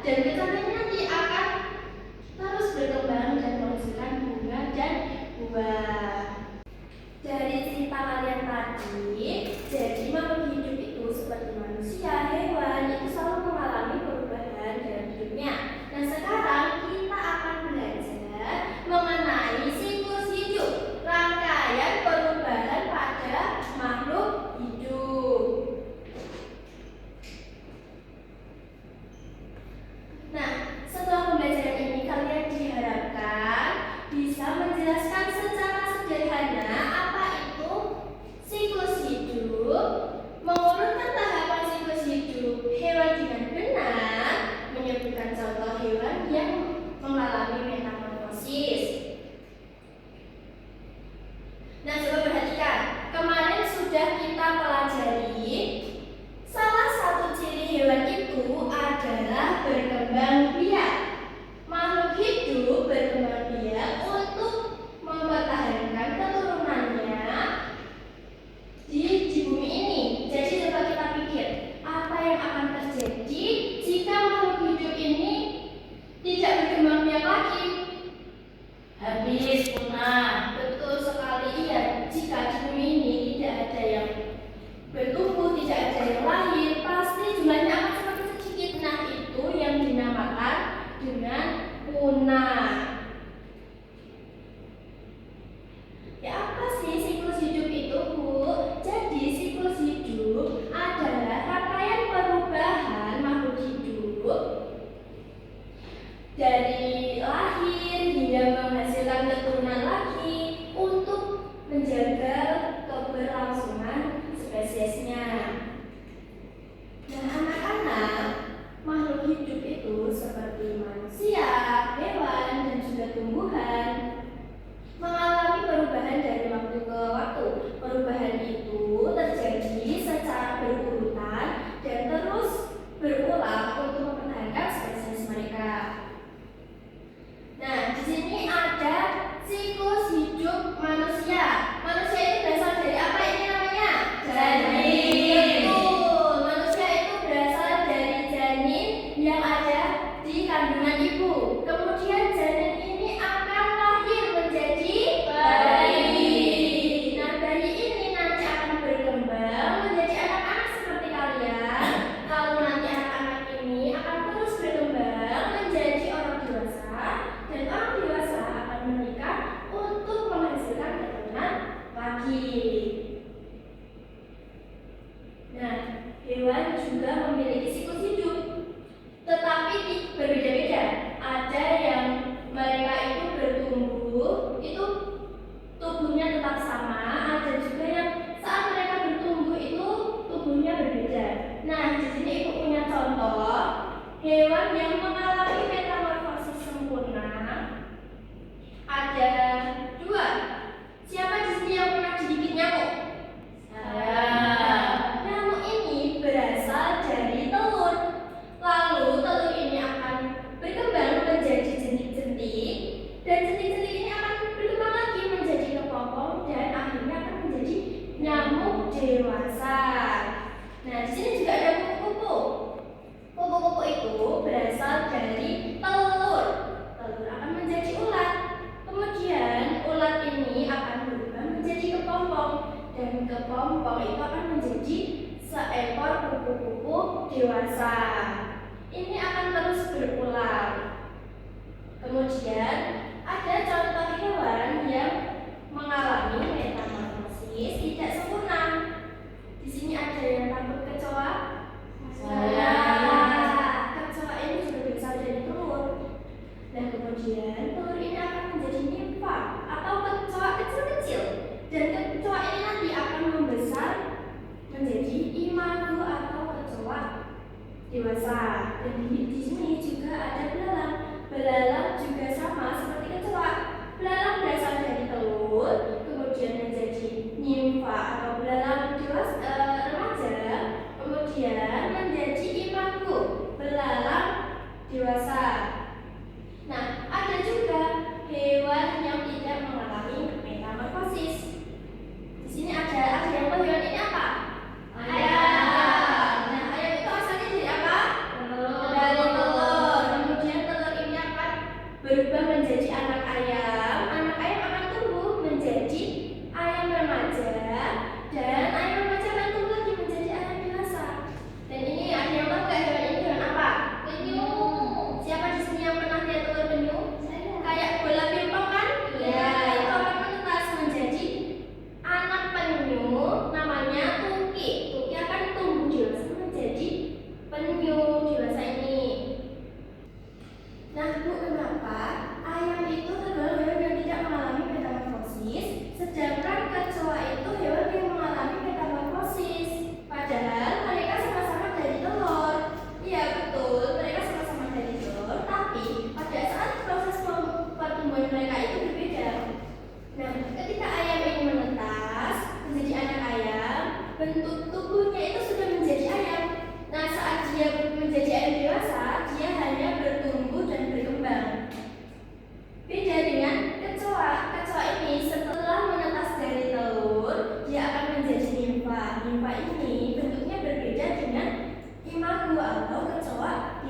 dan kecoa nanti akan terus berkembang dan menghasilkan bunga dan buah. Dari cerita kalian tadi, jadi makhluk hidup itu seperti manusia, hewan itu selalu mengalami perubahan dalam hidupnya. Nah, sekarang kita akan belajar mengenai siklus hidup, rangkaian perubahan pada makhluk hidup. Nah, setelah pembelajaran ini kalian diharapkan bisa menjelaskan secara sederhana apa itu siklus hidup, mengurutkan tahapan siklus hidup hewan dengan benar, menyebutkan contoh hewan yang mengalami metamorfosis. Nah, coba perhatikan, kemarin sudah kita pelajari salah satu ciri hewan itu adalah berkembang biak. Makhluk hidup berkembang biak untuk mempertahankan keturunannya di bumi ini. Jadi coba kita pikir, apa yang akan terjadi jika makhluk hidup ini tidak berkembang biak lagi? Habis, punah. Betul sekali, ya. Jika di bumi ini tidak ada yang bertumbuh, tidak ada yang lahir, pasti jumlahnya akan semakin sedikit. Nah, itu yang dinamakan dengan punah. Ya, apa sih siklus hidup itu, Bu? Jadi siklus hidup adalah rangkaian perubahan makhluk hidup dari lahir hingga menghasilkan keturunan lagi untuk menjaga keberlangsungan spesiesnya. Nah, anak-anak, makhluk hidup itu seperti manusia, hewan, dan juga tumbuhan mengalami perubahan dari waktu ke waktu. Perubahan itu terjadi secara berurutan dan terus berulang untuk mempertahankan spesies mereka. Nah, di sini ada siklus hidup manusia. Manusia itu berasal dari apa ini namanya? Janin. Betul. Manusia itu berasal dari janin yang ada di kandungan ibu. Kemudian janin ini akan lahir menjadi bayi. Nah, bayi ini nanti akan berkembang menjadi anak-anak seperti kalian. Kalau nanti anak-anak ini akan terus berkembang menjadi orang dewasa, dan orang dewasa akan menikah untuk menghasilkan keturunan lagi. Nah, hewan juga memiliki siklus hidup, tetapi berbeda-beda. Ada yang mereka itu bertumbuh, itu tubuhnya tetap sama. Ada juga yang saat mereka bertumbuh itu tubuhnya berbeda. Nah, di sini ibu punya contoh hewan yang mengalami metamorfosis sempurna. Ada dua. Siapa di sini yang pernah digigit nyamuk? Nyamuk ini berasal dari telur. Lalu telur ini akan berkembang menjadi jentik-jentik, dan jentik-jentik ini akan berkembang lagi menjadi kepompong dan akhirnya akan menjadi nyamuk dewasa. Nah, di sini juga ada kupu-kupu. Kupu-kupu itu berasal dari telur. Telur akan menjadi ulat. Kemudian ulat ini akan berubah menjadi kepompong, dan kepompong itu akan menjadi seekor kupu-kupu dewasa. Ini akan terus berulang. Kemudian ada contoh hewan yang mengalami metamorfosis tidak sempurna. Di sini ada yang takut kecoa? Saya. Kecoa ini juga berasal dari telur. Dan kemudian telur ini akan menjadi nimfa atau kecoa kecil-kecil. Dan kecoa ini nanti akan membesar menjadi imago atau kecoa dewasa. Dan di sini juga ada belalang. Belalang juga sama seperti kecoa. Belalang berasal dari telur, kemudian menjadi nimfa atau belalang dewasa remaja, kemudian menjadi imago, belalang dewasa. Nah, ada juga hewan yang tidak mengalami metamorfosis. Di sini ada yang tahu hewan ini apa? Ayam. Nah, ayam itu asalnya dari apa? Telur. Dari telur.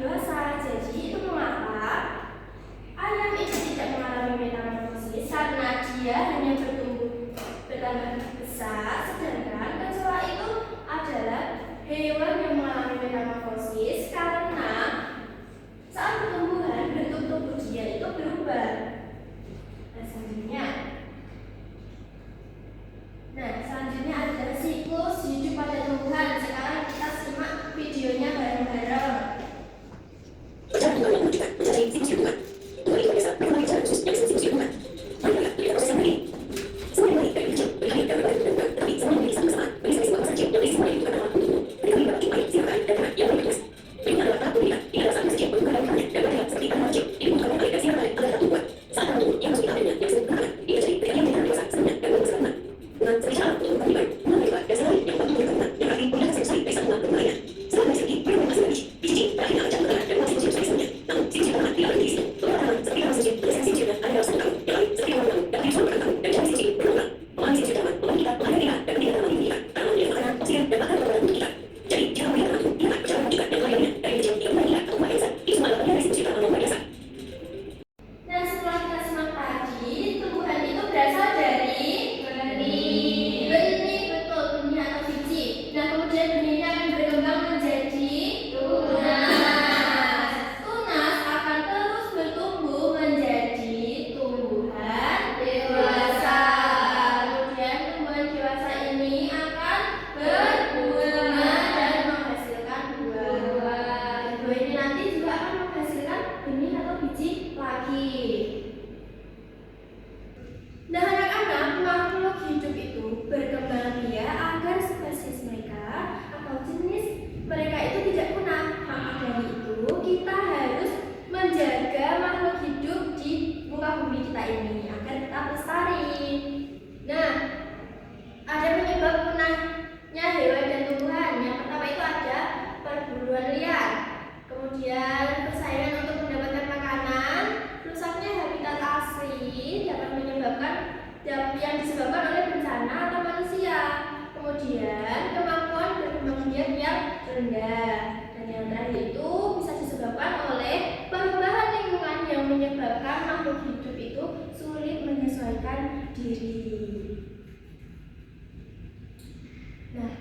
dewasa. Jadi itu mengapa ayam itu tidak mengalami metamorfosis, karena dia hanya bertambah besar, sedangkan kecoa itu adalah hewan yang mengalami metamorfosis karena saat pertumbuhan bentuk tubuh dia itu berubah. Selanjutnya adalah siklus hidup pada tumbuhan. Sekarang kita simak videonya bareng-bareng. Nah, anak-anak, makhluk hidup itu berkembang biak agar spesies mereka atau jenis mereka itu tidak punah. Maka dari itu, kita harus menjaga makhluk hidup di muka bumi kita ini agar tetap lestari. Nah, ada penyebab punahnya hewan dan tumbuhan. Yang pertama itu ada perburuan liar, kemudian persaingan untuk mendapatkan makanan, rusaknya habitat asli dapat menyebabkan yang disebabkan oleh bencana atau manusia, kemudian kemampuan berkembang biak yang rendah, dan yang terakhir itu bisa disebabkan oleh perubahan lingkungan yang menyebabkan makhluk hidup itu sulit menyesuaikan diri. Nah,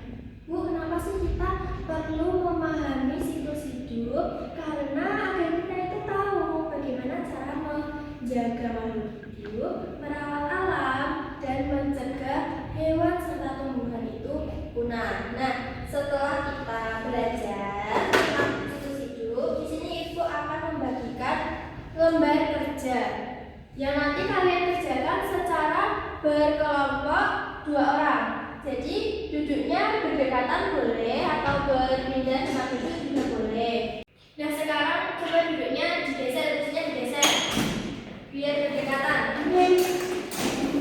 Bu, kenapa sih kita perlu memahami siklus hidup? Karena agar kita itu tahu bagaimana cara menjaga makhluk hidup, merawat alam, dan mencegah hewan serta tumbuhan itu punah. Nah, setelah kita belajar tentang siklus hidup, di sini Ibu akan membagikan lembar kerja yang nanti kalian kerjakan secara berkelompok 2 orang. Jadi duduknya berdekatan boleh atau berpindah tempat duduk juga boleh. Nah, sekarang coba duduknya digeser, kursinya digeser biar berdekatan.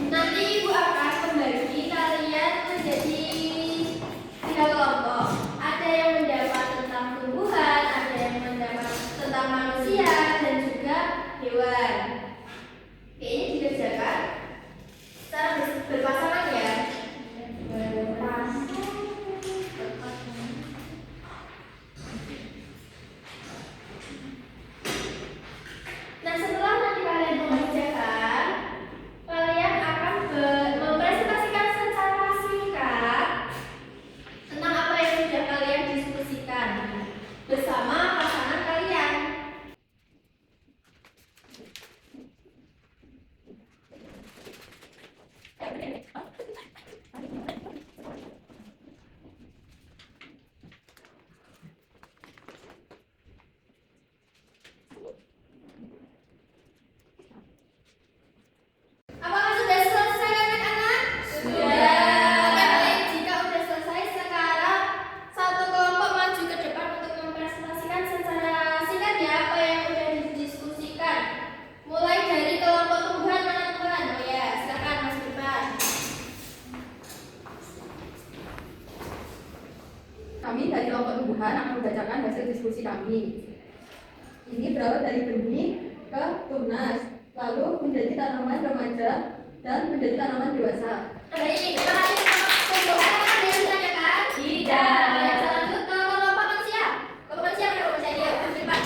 Nanti Ibu akan membagi kalian menjadi 3 kelompok. Ada yang mendapat tentang tumbuhan, ada yang mendapat tentang manusia, dan juga hewan. Oke, ini dikerjakan secara berpasangan ya. Nah, setelah nanti kalian mengerjakan, kalian akan mempresentasikan secara singkat tentang apa yang sudah kalian diskusikan bersama pasangan kalian. Apakah sudah selesai anak-anak? Sudah. Oke, baik. Jika sudah selesai, sekarang satu kelompok maju ke depan untuk mempresentasikan secara singkat ya apa yang sudah didiskusikan. Mulai dari kelompok tumbuhan, mana tumbuhan? Oh ya, silakan Mas Firman. Kami dari kelompok tumbuhan akan membacakan hasil diskusi kami. Ini berawal dari benih ke tunas, lalu menjadi tanaman remaja dan menjadi tanaman dewasa. Baik, terima kasih tumbuhan. Ada yang ditanyakan? Tidak. Lanjut ke kelompok manusia. Kelompok manusia mana kelompok manusia? Mas Firman.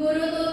Guru